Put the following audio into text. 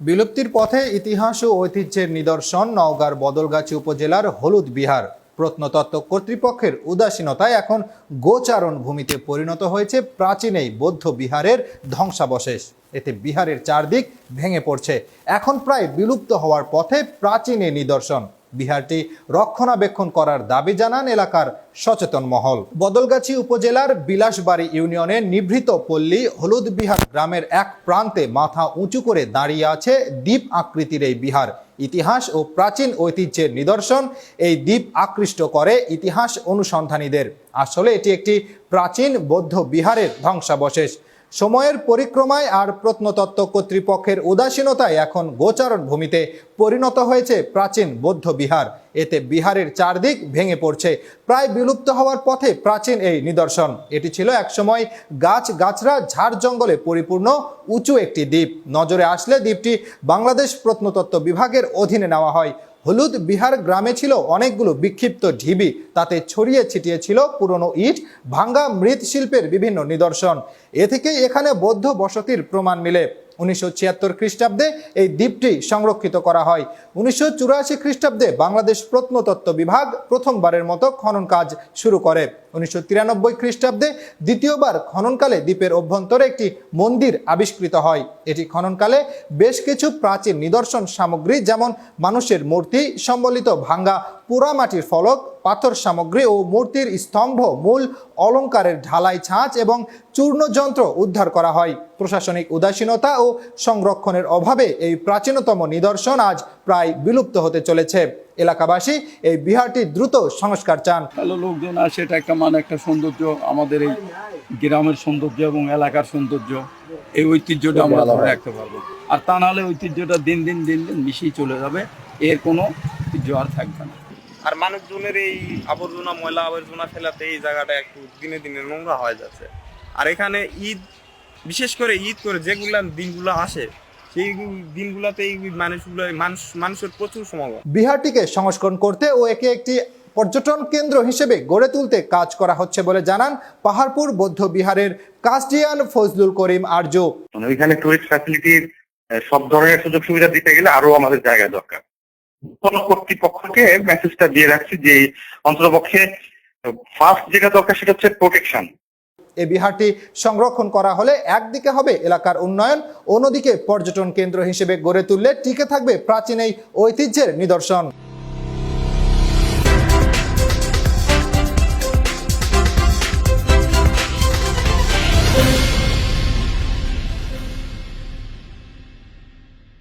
বিলুপ্তির পথে ইতিহাস ও ঐতিহ্যের নিদর্শন নওগাঁর বদলগাছি উপজেলার হলুদ বিহার প্রত্নতত্ত্ব কর্তৃপক্ষের উদাসীনতায় এখন গোচারণ ভূমিতে পরিণত হয়েছে প্রাচীন এই বৌদ্ধ বিহারের ধ্বংসাবশেষ। এতে বিহারের চারদিক ভেঙে পড়ছে। এখন প্রায় বিলুপ্ত হওয়ার পথে প্রাচীন এই নিদর্শন। বিহারটি রক্ষণাবেক্ষণ করার দাবি জানান এলাকার সচেতন মহল। বদলগাছি উপজেলার বিলাসবাড়ি ইউনিয়নের নিভৃত পল্লী হলুদ বিহার গ্রামের এক প্রান্তে মাথা উঁচু করে দাঁড়িয়ে আছে দ্বীপ আকৃতির এই বিহার। ইতিহাস ও প্রাচীন ঐতিহ্যের নিদর্শন। এই দ্বীপ আকৃষ্ট করে ইতিহাস অনুসন্ধানীদের। আসলে এটি একটি প্রাচীন বৌদ্ধ বিহারের ধ্বংসাবশেষ। সময়ের পরিক্রমায় আর প্রত্নতত্ত্ব কর্তৃপক্ষের উদাসীনতায় এখন গোচারণ ভূমিতে পরিণত হয়েছে প্রাচীন বৌদ্ধ বিহার। এতে বিহারের চারদিক ভেঙে পড়ছে। প্রায় বিলুপ্ত হওয়ার পথে প্রাচীন এই নিদর্শন। এটি ছিল একসময় গাছগাছড়া ঝাড় জঙ্গলে পরিপূর্ণ উঁচু একটি দ্বীপ। নজরে আসলে দ্বীপটি বাংলাদেশ প্রত্নতত্ত্ব বিভাগের অধীনে নেওয়া হয়। হলুদ বিহার গ্রামে ছিল অনেকগুলো বিক্ষিপ্ত ঢিবি, তাতে ছড়িয়ে ছিটিয়ে ছিল পুরনো ইট, ভাঙ্গা মৃৎশিল্পের বিভিন্ন নিদর্শন। এ থেকেই এখানে বৌদ্ধ বসতির প্রমাণ মিলে। 1976 খ্রিস্টাব্দে এই দ্বীপটি সংরক্ষিত করা হয়। 1984 খ্রিস্টাব্দে বাংলাদেশ প্রত্নতত্ত্ব বিভাগ প্রথমবারের মতো খনন কাজ শুরু করে। 1993 খ্রিস্টাব্দে দ্বিতীয়বার খননকালে দ্বীপের অভ্যন্তরে একটি মন্দির আবিষ্কৃত হয়। এটি খননকালে বেশ কিছু প্রাচীন নিদর্শন সামগ্রী যেমন মানুষের মূর্তি সম্বলিত ভাঙ্গা পোড়ামাটির ফলক, পাথর সামগ্রী ও মূর্তির স্তম্ভ, মূল অলঙ্কারের ঢালাই ছাঁচ এবং চূর্ণ যন্ত্র উদ্ধার করা হয়। প্রশাসনিক উদাসীনতা ও সংরক্ষণের অভাবে এই প্রাচীনতম নিদর্শন আজ প্রায় বিলুপ্ত হতে চলেছে। এলাকাবাসী এই বিহারটি দ্রুত সংস্কার চান। ভালো লোকজন আসে, এটা একটা সৌন্দর্য, আমাদের এই গ্রামের সৌন্দর্য এবং এলাকার সৌন্দর্য, এই ঐতিহ্যটা আমরা ধরে রাখতে পারবো। আর তা নাহলে ঐতিহ্যটা দিন দিন মিশিয়ে চলে যাবে, এর কোনো ঐতিহ্য আর থাকবে না। আর মানুষজনের এই আবর্জনা, ময়লা আবর্জনা ফেলাতে এই জায়গাটা একটু দিনে দিনে নোংরা হয়ে যাচ্ছে। আর এখানে ঈদ, বিশেষ করে ঈদ করে যেগুলা দিনগুলো আসে, সেই দিনগুলোতে এই মানুষের প্রচুর সমাগম। বিহারটিকে সংস্করণ করতে ও একে একটি পর্যটন কেন্দ্র হিসেবে গড়ে তুলতে কাজ করা হচ্ছে বলে জানান পাহাড়পুর বৌদ্ধ বিহারের কাস্টিয়ান ফজলুল করিম আরজ। ওইখানে টুরিস্ট ফ্যাসিলিটির সব ধরনের সুযোগ সুবিধা দিতে গেলে আরো আমাদের জায়গা দরকার। কর্তৃপক্ষকে মেসেজটা দিয়ে রাখছি যে অন্ততপক্ষে ফার্স্ট যেটা দরকার সেটা হচ্ছে প্রোটেকশন। এই বিহারটি সংরক্ষণ করা হলে একদিকে হবে এলাকার উন্নয়ন, অন্যদিকে পর্যটন কেন্দ্র হিসেবে গড়ে তুললে টিকে থাকবে প্রাচীন এই ঐতিহ্যের নিদর্শন।